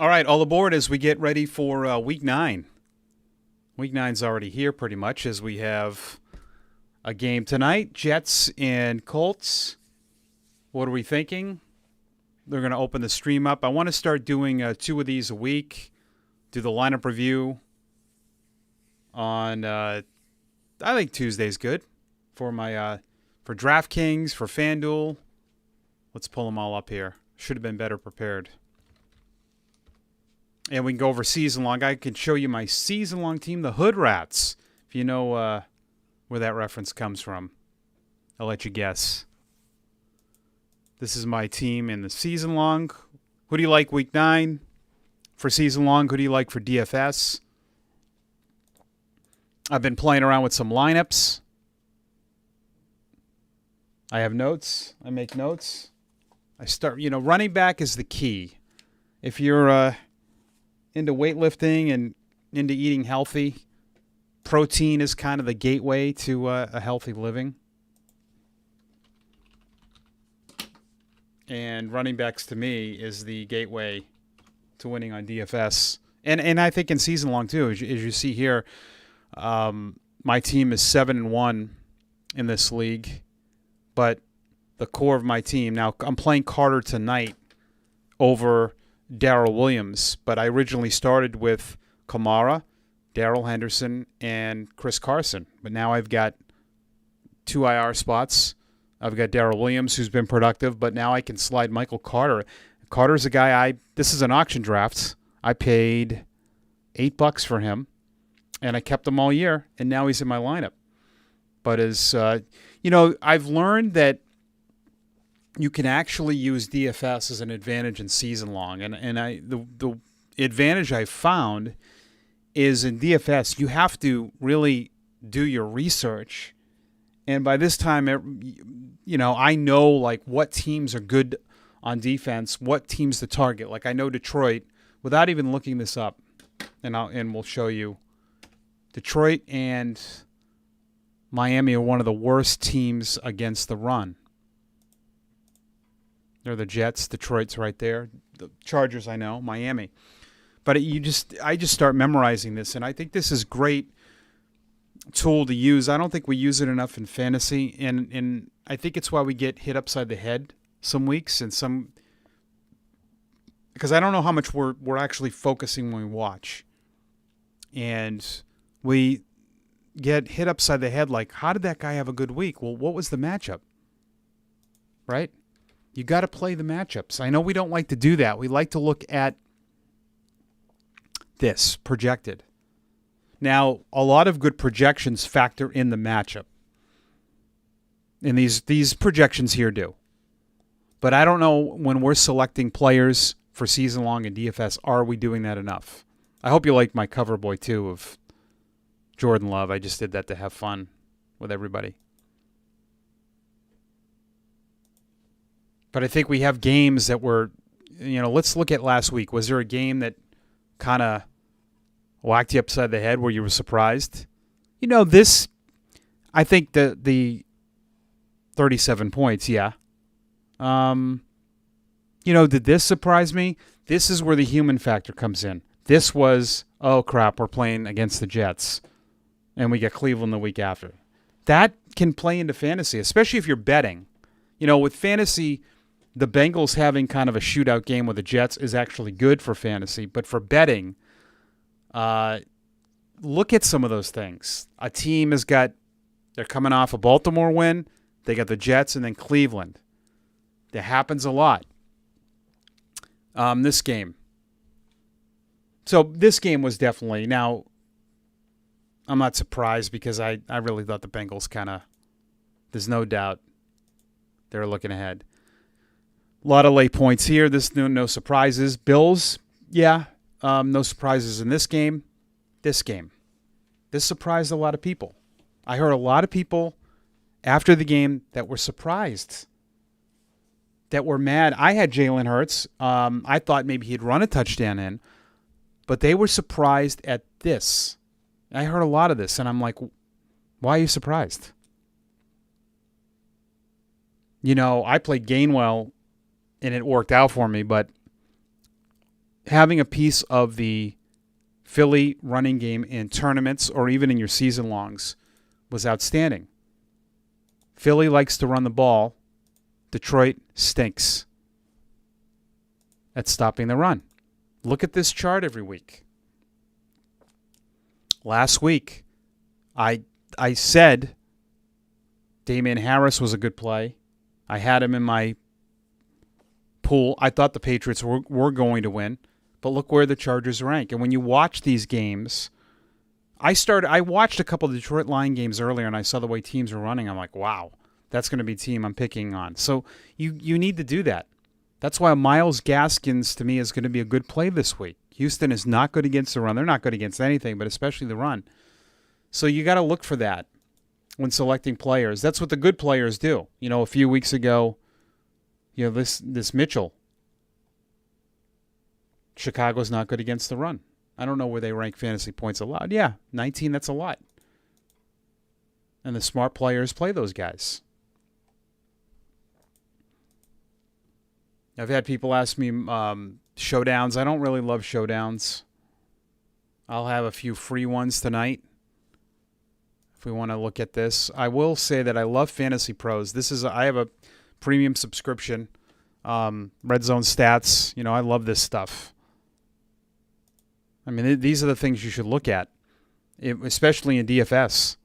All right, all aboard as we get ready for week 9. Week 9's already here pretty much as we have a game tonight. Jets and Colts. What are we thinking? They're going to open the stream up. I want to start doing 2 of these a week. Do the lineup review on, I think Tuesday's good for my, for DraftKings, for FanDuel. Let's pull them all up here. Should have been better prepared. And we can go over season-long. I can show you my season-long team, the Hood Rats, if you know where that reference comes from. I'll let you guess. This is my team in the season-long. Who do you like week 9 for season-long? Who do you like for DFS? I've been playing around with some lineups. I have notes. I make notes. I start, running back is the key. If you're into weightlifting and into eating healthy, protein is kind of the gateway to a healthy living. And running backs to me is the gateway to winning on DFS. And I think in season long too, as you see here, my team is 7-1 in this league. But the core of my team, now I'm playing Carter tonight over Darrell Williams, but I originally started with Kamara, Darrell Henderson, and Chris Carson. But now I've got 2 IR spots. I've got Darrell Williams, who's been productive, but now I can slide Michael Carter. Carter's a guy this is an auction draft. I paid $8 for him, and I kept him all year, and now he's in my lineup. But as I've learned that you can actually use DFS as an advantage in season long. And the advantage I found is in DFS, you have to really do your research. And by this time, I know like what teams are good on defense, what teams to target. Like I know Detroit without even looking this up. And we'll show you. Detroit and Miami are one of the worst teams against the run. They're the Jets. Detroit's right there. The Chargers, I know. Miami. But I just start memorizing this, and I think this is a great tool to use. I don't think we use it enough in fantasy, and I think it's why we get hit upside the head some weeks and some because I don't know how much we're actually focusing when we watch. And we get hit upside the head like, how did that guy have a good week? Well, what was the matchup? Right? You got to play the matchups. I know we don't like to do that. We like to look at this projected. Now, a lot of good projections factor in the matchup. And these projections here do. But I don't know when we're selecting players for season long and DFS, are we doing that enough? I hope you like my cover boy too of Jordan Love. I just did that to have fun with everybody. But I think we have games that were, let's look at last week. Was there a game that kind of whacked you upside the head where you were surprised? This, I think the 37 points, yeah. Did this surprise me? This is where the human factor comes in. This was, oh crap, we're playing against the Jets, and we get Cleveland the week after. That can play into fantasy, especially if you're betting. With fantasy, the Bengals having kind of a shootout game with the Jets is actually good for fantasy. But for betting, look at some of those things. A team they're coming off a Baltimore win. They got the Jets and then Cleveland. That happens a lot. This game. So this game was definitely, now, I'm not surprised because I really thought the Bengals there's no doubt they're looking ahead. A lot of late points here. This no surprises. Bills, yeah, no surprises in this game. This surprised a lot of people. I heard a lot of people after the game that were surprised, that were mad. I had Jalen Hurts. I thought maybe he'd run a touchdown in, but they were surprised at this. I heard a lot of this, and I'm like, why are you surprised? I played Gainwell, and it worked out for me, but having a piece of the Philly running game in tournaments or even in your season longs was outstanding. Philly likes to run the ball. Detroit stinks at stopping the run. Look at this chart every week. Last week, I said Damian Harris was a good play. I had him in my pool. I thought the Patriots were going to win, but look where the Chargers rank. And when you watch these games, I watched a couple of Detroit Lion games earlier, and I saw the way teams were running. I'm like, wow, that's going to be a team I'm picking on. So you need to do that. That's why Myles Gaskins, to me, is going to be a good play this week. Houston is not good against the run. They're not good against anything, but especially the run. So you got to look for that when selecting players. That's what the good players do. You know, a few weeks ago, you know, this Mitchell, Chicago's not good against the run. I don't know where they rank fantasy points allowed. Yeah, 19, that's a lot. And the smart players play those guys. I've had people ask me showdowns. I don't really love showdowns. I'll have a few free ones tonight if we want to look at this. I will say that I love Fantasy Pros. I have a premium subscription. Red Zone Stats. You know, I love this stuff. I mean, these are the things you should look at, especially in DFS.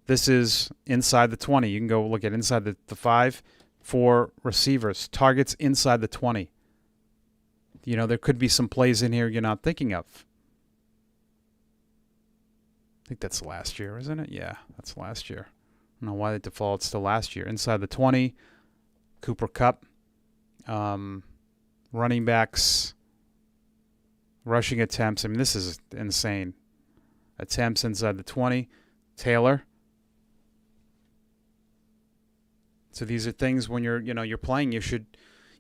This is inside the 20. You can go look at inside the 5 for receivers. Targets inside the 20. You know, there could be some plays in here you're not thinking of. I think that's last year, isn't it? Yeah, that's last year. I don't know why it defaults to last year. Inside the 20, Cooper Kupp. Running backs, rushing attempts. I mean, this is insane. Attempts inside the 20. Taylor. So these are things when you're playing, you should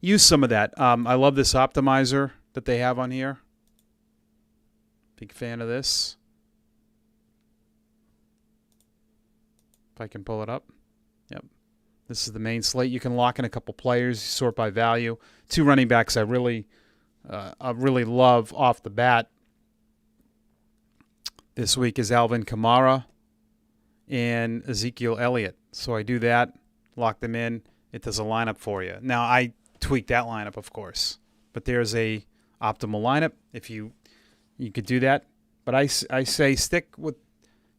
use some of that. I love this optimizer that they have on here. Big fan of this. If I can pull it up. Yep. This is the main slate. You can lock in a couple players, sort by value. 2 running backs I really love off the bat this week is Alvin Kamara and Ezekiel Elliott. So I do that, lock them in. It does a lineup for you. Now, I tweak that lineup, of course. But there's a optimal lineup if you could do that. But I say stick with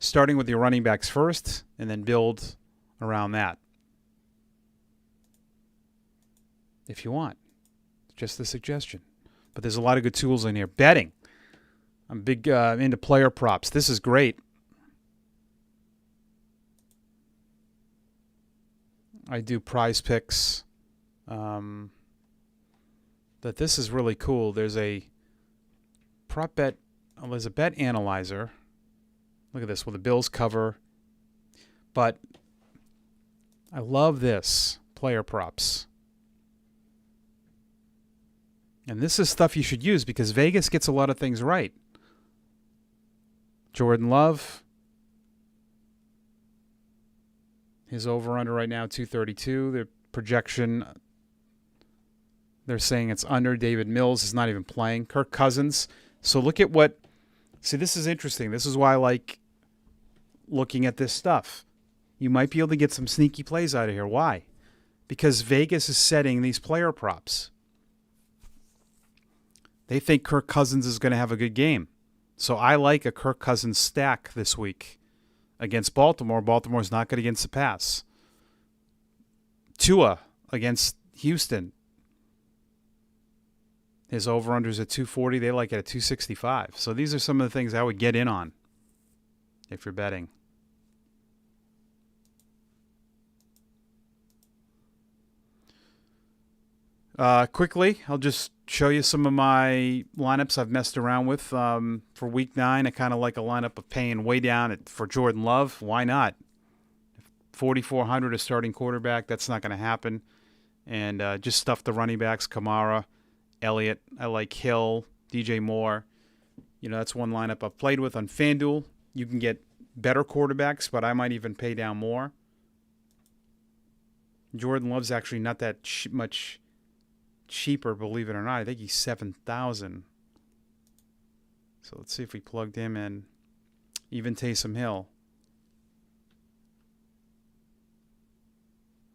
starting with your running backs first and then build around that. If you want. Just a suggestion. But there's a lot of good tools in here. Betting. I'm big into player props. This is great. I do prize picks. But this is really cool. There's a prop bet. Oh, there's a bet analyzer. Look at this. Well, the Bills cover. But I love this. Player props. And this is stuff you should use because Vegas gets a lot of things right. Jordan Love. His over-under right now, 232. The projection, they're saying it's under. David Mills is not even playing. Kirk Cousins. So look at what... See, this is interesting. This is why I like looking at this stuff. You might be able to get some sneaky plays out of here. Why? Because Vegas is setting these player props. They think Kirk Cousins is going to have a good game. So I like a Kirk Cousins stack this week against Baltimore. Baltimore's not good against the pass. Tua against Houston. His over-under's at 240. They like it at 265. So these are some of the things I would get in on if you're betting. Quickly, I'll just show you some of my lineups I've messed around with. For Week 9, I kind of like a lineup of paying way down for Jordan Love. Why not? 4,400 a starting quarterback. That's not going to happen. And just stuff the running backs, Kamara, Elliott. I like Hill, DJ Moore. You know, that's one lineup I've played with on FanDuel. You can get better quarterbacks, but I might even pay down more. Jordan Love's actually not that much cheaper, believe it or not. I think he's $7,000. So let's see if we plugged him in. Even Taysom Hill.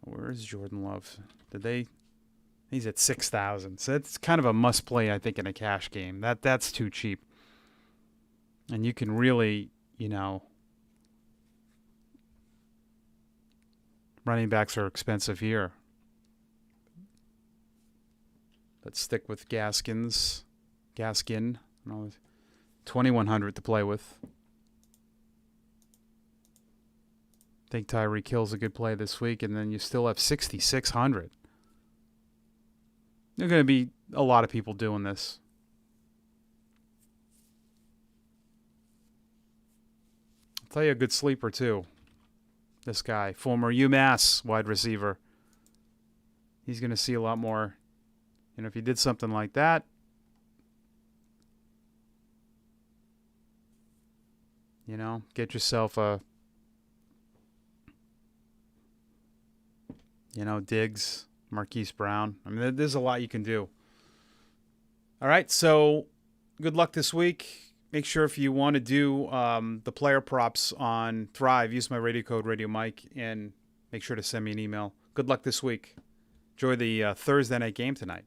Where is Jordan Love? He's at 6,000. So it's kind of a must play, I think, in a cash game. That's too cheap. And you can really, running backs are expensive here. Let's stick with Gaskin. 2,100 to play with. I think Tyreek Hill's a good play this week, and then you still have 6,600. There are going to be a lot of people doing this. I'll tell you a good sleeper, too. This guy, former UMass wide receiver. He's going to see a lot more. If you did something like that, get yourself a, Diggs, Marquise Brown. I mean, there's a lot you can do. All right, so good luck this week. Make sure if you want to do the player props on Thrive, use my radio code Radio Mike, and make sure to send me an email. Good luck this week. Enjoy the Thursday night game tonight.